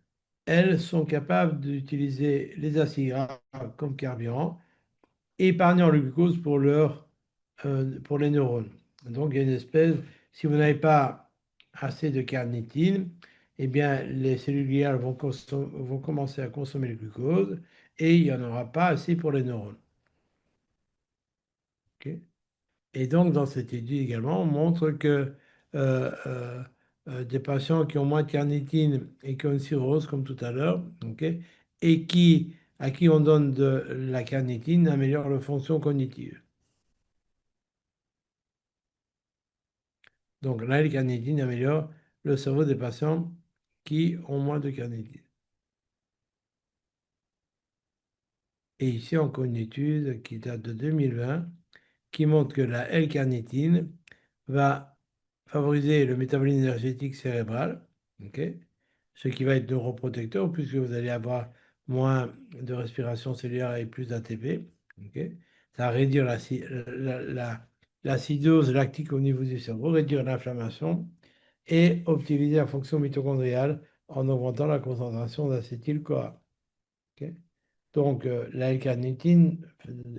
elles sont capables d'utiliser les acides gras comme carburant épargnant le glucose pour les neurones. Donc, il y a une espèce, si vous n'avez pas assez de carnitine, eh bien, les cellules gliales vont commencer à consommer le glucose et il n'y en aura pas assez pour les neurones. Ok. Et donc, dans cette étude également, on montre que euh, euh, des patients qui ont moins de carnitine et qui ont une cirrhose, comme tout à l'heure, ok, et à qui on donne de la carnitine, améliorent leur fonction cognitive. Donc, la L-carnitine améliore le cerveau des patients qui ont moins de carnitine. Et ici, encore une étude qui date de 2020 qui montre que la L-carnitine va favoriser le métabolisme énergétique cérébral, ok, ce qui va être neuroprotecteur puisque vous allez avoir moins de respiration cellulaire et plus d'ATP. Ok. Ça va réduire l'acidose lactique au niveau du cerveau, réduire l'inflammation et optimiser la fonction mitochondriale en augmentant la concentration d'acétyl-CoA. Ok. Donc, la L-carnitine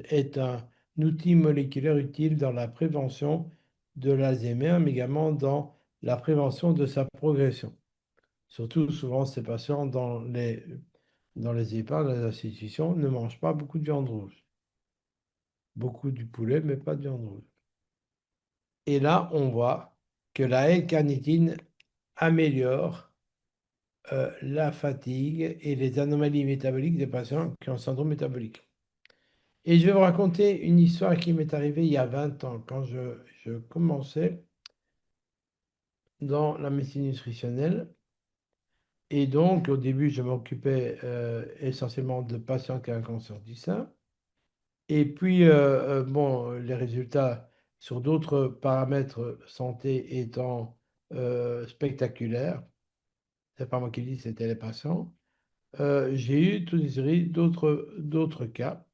est un outil moléculaire utile dans la prévention de l'Alzheimer, mais également dans la prévention de sa progression. Surtout, souvent, ces patients dans les EHPAD, dans les institutions, ne mangent pas beaucoup de viande rouge. Beaucoup du poulet, mais pas de viande rouge. Et là, on voit que la L-carnitine améliore la fatigue et les anomalies métaboliques des patients qui ont un syndrome métabolique. Et je vais vous raconter une histoire qui m'est arrivée il y a 20 ans, quand je commençais dans la médecine nutritionnelle. Et donc, au début, je m'occupais essentiellement de patients qui avaient un cancer du sein. Et puis, bon, les résultats sur d'autres paramètres santé étant spectaculaires, c'est pas moi qui le dis, c'était les patients. J'ai eu toute une série d'autres cas.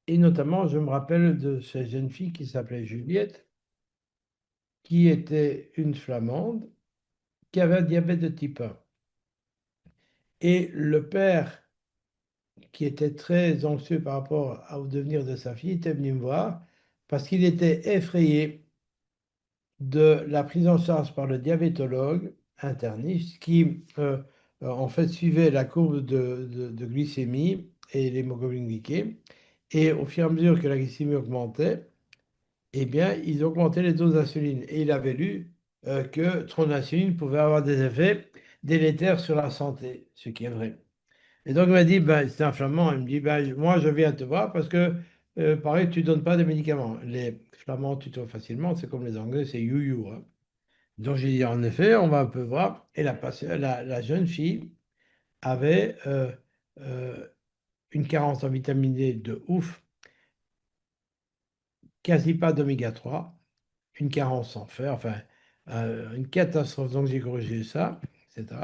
Et notamment, je me rappelle de cette jeune fille qui s'appelait Juliette, qui était une Flamande, qui avait un diabète de type 1. Et le père, qui était très anxieux par rapport au devenir de sa fille, était venu me voir parce qu'il était effrayé de la prise en charge par le diabétologue interniste qui, en fait, suivait la courbe de glycémie et l'hémoglobine glyquée. Et au fur et à mesure que la glycémie augmentait, eh bien, ils augmentaient les doses d'insuline. Et il avait lu que trop d'insuline pouvait avoir des effets délétères sur la santé, ce qui est vrai. Et donc, il m'a dit, ben, c'est un flamand, il me dit, ben, moi, je viens te voir parce que, pareil, tu ne donnes pas de médicaments. Les flamands tutoient facilement, c'est comme les anglais, c'est you, hein. Donc, j'ai dit, en effet, on va un peu voir. Et la jeune fille avait une carence en vitamine D de ouf, quasi pas d'oméga 3, une carence en fer, enfin, une catastrophe. Donc, j'ai corrigé ça, etc.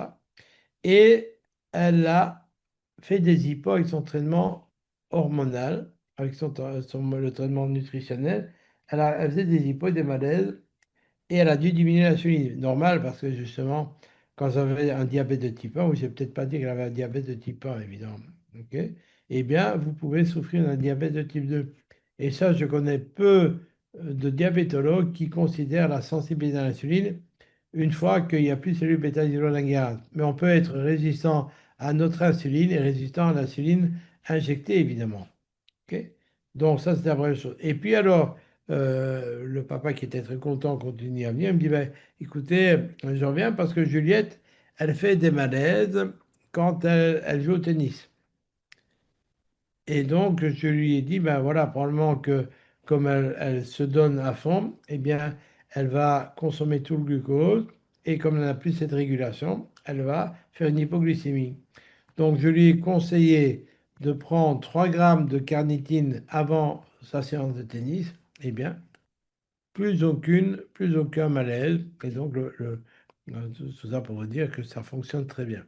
Et elle a fait des hypos avec son traitement hormonal, avec le traitement nutritionnel. Elle faisait des hypos, des malaises, et elle a dû diminuer l'insuline. Normal, parce que justement, quand j'avais un diabète de type 1, ou je vais peut-être pas dire qu'elle avait un diabète de type 1, évidemment, ok, eh bien, vous pouvez souffrir d'un diabète de type 2. Et ça, je connais peu de diabétologues qui considèrent la sensibilité à l'insuline une fois qu'il n'y a plus de cellules bêta-hydroxylangarate. Mais on peut être résistant à notre insuline et résistant à l'insuline injectée, évidemment. Ok. Donc ça, c'est la première chose. Et puis alors, le papa qui était très content continue à venir, il me dit, ben, écoutez, je reviens parce que Juliette, elle fait des malaises quand elle joue au tennis. Et donc, je lui ai dit, ben voilà, probablement que comme elle se donne à fond, eh bien, elle va consommer tout le glucose. Et comme elle n'a plus cette régulation, elle va faire une hypoglycémie. Donc, je lui ai conseillé de prendre 3 grammes de carnitine avant sa séance de tennis. Eh bien, plus aucun malaise. Et donc, tout ça pour vous dire que ça fonctionne très bien.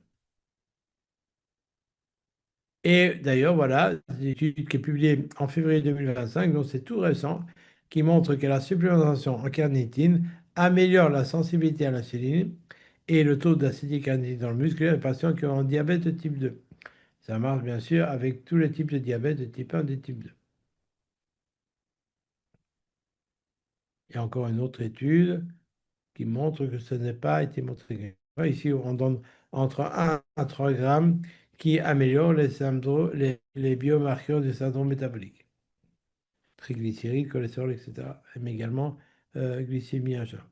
Et d'ailleurs, voilà, une étude qui est publiée en février 2025, donc c'est tout récent, qui montre que la supplémentation en carnitine améliore la sensibilité à l'insuline et le taux d'acétylcarnitine dans le muscle chez les patients qui ont un diabète de type 2. Ça marche bien sûr avec tous les types de diabète de type 1 et de type 2. Il y a encore une autre étude qui montre que ce n'est pas été montré. Ici, on donne entre 1 à 3 grammes qui améliorent les biomarqueurs du syndrome métabolique, triglycérides, cholestérol, etc., mais également glycémie à jeun.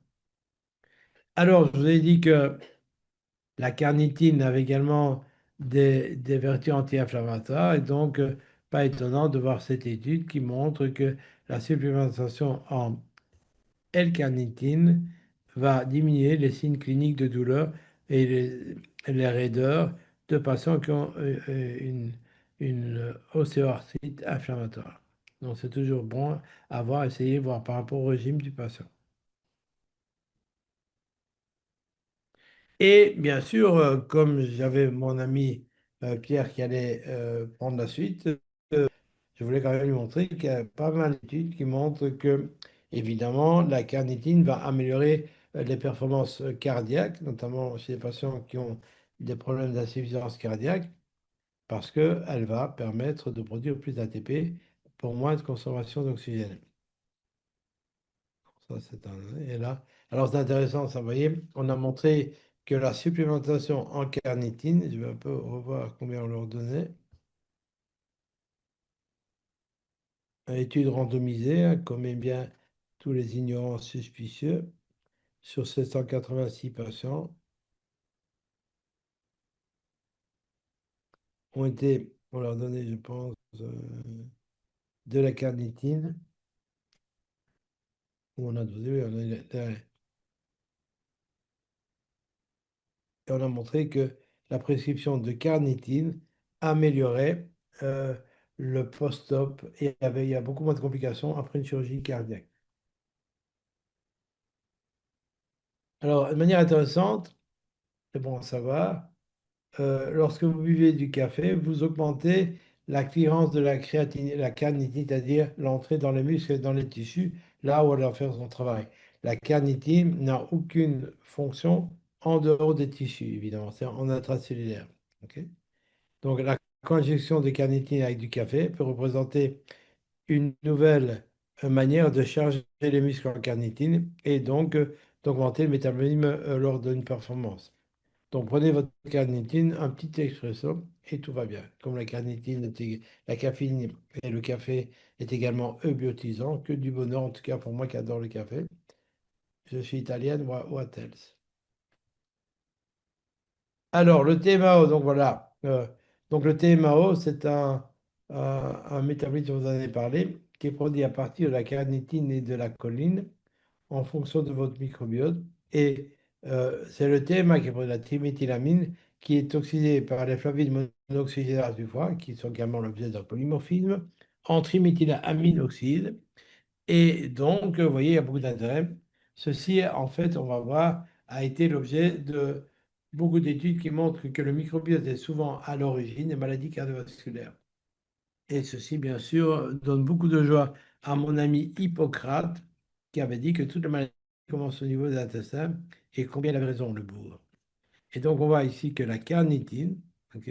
Alors, je vous ai dit que la carnitine avait également des vertus anti-inflammatoires et donc pas étonnant de voir cette étude qui montre que la supplémentation en L-carnitine va diminuer les signes cliniques de douleur et les raideurs de patients qui ont une ostéoarthrite inflammatoire. Donc c'est toujours bon à voir, essayer, voir par rapport au régime du patient. Et bien sûr, comme j'avais mon ami Pierre qui allait prendre la suite, je voulais quand même lui montrer qu'il y a pas mal d'études qui montrent que, évidemment, la carnitine va améliorer les performances cardiaques, notamment chez les patients qui ont des problèmes d'insuffisance cardiaque, parce qu'elle va permettre de produire plus d'ATP pour moins de consommation d'oxygène. Ça, c'est et là, alors c'est intéressant, ça, vous voyez, on a montré que la supplémentation en carnitine, je vais un peu revoir combien on leur donnait, une étude randomisée, hein, comme bien tous les ignorants suspicieux, sur 786 patients, on leur donnait, je pense, de la carnitine, où on a dosé, oui, et on a montré que la prescription de carnitine améliorait euh, le post-op et il y a beaucoup moins de complications après une chirurgie cardiaque. Alors, de manière intéressante, c'est bon à savoir, lorsque vous buvez du café, vous augmentez la clearance de la créatine, la carnitine, c'est-à-dire l'entrée dans les muscles et dans les tissus, là où elle va faire son travail. La carnitine n'a aucune fonction en dehors des tissus, évidemment, c'est en intracellulaire. Ok. Donc, la congestion de carnitine avec du café peut représenter une nouvelle manière de charger les muscles en carnitine et donc d'augmenter le métabolisme lors d'une performance. Donc, prenez votre carnitine, un petit expresso et tout va bien. Comme la carnitine, la caféine et le café est également eubiotisant, que du bonheur, en tout cas pour moi qui adore le café. Je suis italienne, moi, what else? Alors, le TMAO, donc voilà. Donc, le TMAO, c'est un métabolite dont vous en avez parlé, qui est produit à partir de la carnitine et de la choline en fonction de votre microbiote. Et c'est le TMA qui est produit la triméthylamine, qui est oxydée par les flavides monoxygénases du foie, qui sont également l'objet d'un polymorphisme, en triméthylamine oxyde. Et donc, vous voyez, il y a beaucoup d'intérêt. Ceci, en fait, on va voir, a été l'objet de beaucoup d'études qui montrent que le microbiote est souvent à l'origine des maladies cardiovasculaires. Et ceci, bien sûr, donne beaucoup de joie à mon ami Hippocrate, qui avait dit que toutes les maladies commencent au niveau des intestins, et combien il avait raison, le bourg. Et donc, on voit ici que la carnitine, ok,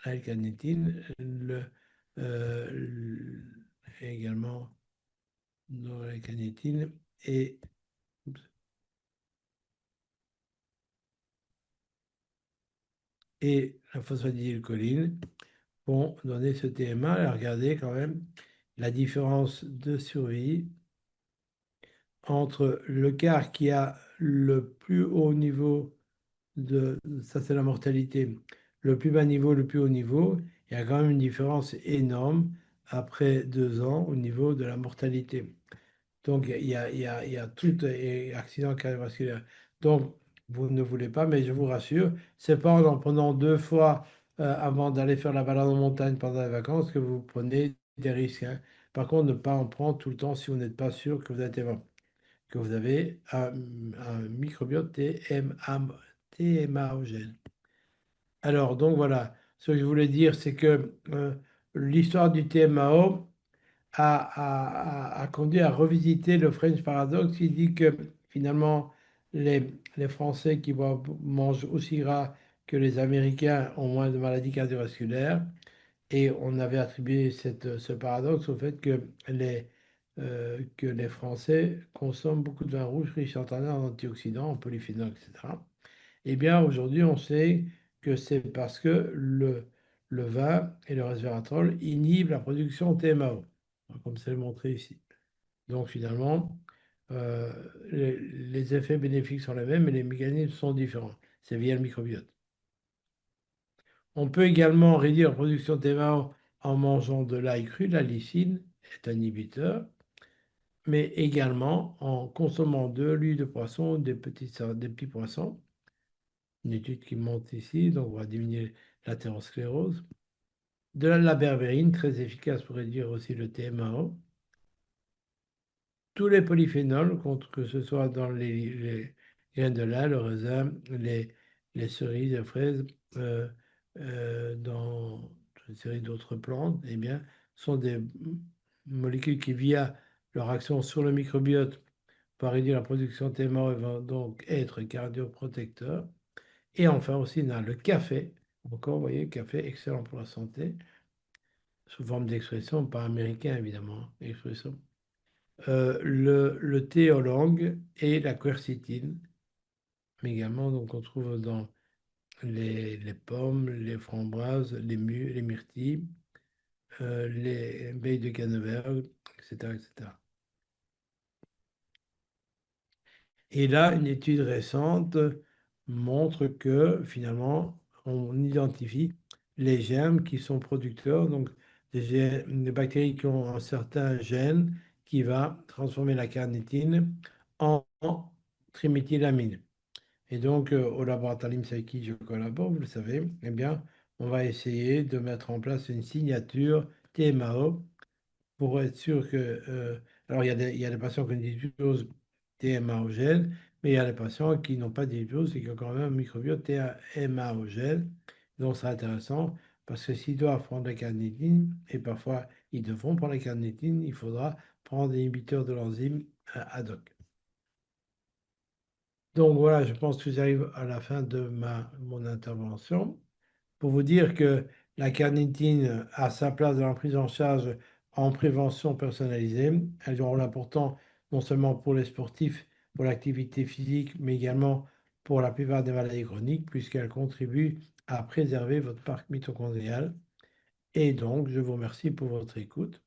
la L-carnitine, également dans la carnitine, et et la phosphatidylcholine vont donner ce TMA. Et regardez quand même la différence de survie entre le quart qui a le plus haut niveau ça c'est la mortalité, le plus bas niveau, le plus haut niveau, il y a quand même une différence énorme après 2 ans au niveau de la mortalité. Donc, il y a tout accident cardiovasculaire. Donc, vous ne voulez pas, mais je vous rassure, c'est pas en prenant 2 fois avant d'aller faire la balade en montagne pendant les vacances que vous prenez des risques, hein. Par contre, ne pas en prendre tout le temps si vous n'êtes pas sûr que que vous avez un microbiote TMAogène. Alors, donc voilà, ce que je voulais dire, c'est que l'histoire du TMAO, a conduit à revisiter le French Paradox qui dit que finalement les Français qui mangent aussi gras que les Américains ont moins de maladies cardiovasculaires. Et on avait attribué ce paradoxe au fait que que les Français consomment beaucoup de vin rouge riche en tanins, en antioxydants, en polyphénols, etc. Eh bien, aujourd'hui, on sait que c'est parce que le vin et le resveratrol inhibent la production de TMAO, comme c'est montré ici. Donc, finalement, euh, les effets bénéfiques sont les mêmes, mais les mécanismes sont différents. C'est via le microbiote. On peut également réduire la production de TMAO en mangeant de l'ail cru. La lysine est un inhibiteur, mais également en consommant de l'huile de poisson, des petits poissons. Une étude qui monte ici, donc on va diminuer l'athérosclérose. De la berbérine, très efficace pour réduire aussi le TMAO. Tous les polyphénols, que ce soit dans les graines de lin, le raisin, les cerises, les fraises, euh, dans toute une série d'autres plantes, eh bien, sont des molécules qui, via leur action sur le microbiote, vont réduire la production de TMAO et vont donc être cardioprotecteurs. Et enfin aussi, on a le café. Encore, vous voyez, café, excellent pour la santé, sous forme d'expression, pas américain évidemment, expression. Le thé oolong et la quercétine, mais également, donc, on trouve dans les pommes, les framboises, les myrtilles, les baies de Canneberg, etc., etc. Et là, une étude récente montre que finalement, on identifie les germes qui sont producteurs, donc des bactéries qui ont un certain gène qui va transformer la carnitine en triméthylamine. Et donc, au laboratoire LIMS avec qui je collabore, vous le savez, eh bien, on va essayer de mettre en place une signature TMAO pour être sûr que. Alors, il y a des patients qui ont des dysbiose TMA-gène, mais il y a des patients qui n'ont pas de dysbiose et qui ont quand même un microbiote TMA-gène. Donc, c'est intéressant parce que s'ils doivent prendre la carnitine, et parfois ils devront prendre la carnitine, il faudra prendre des inhibiteurs de l'enzyme ad hoc. Donc, voilà, je pense que j'arrive à la fin de mon intervention pour vous dire que la carnitine a sa place dans la prise en charge en prévention personnalisée. Elle joue un rôle important non seulement pour les sportifs, pour l'activité physique, mais également pour la plupart des maladies chroniques, puisqu'elle contribue à préserver votre parc mitochondrial. Et donc, je vous remercie pour votre écoute.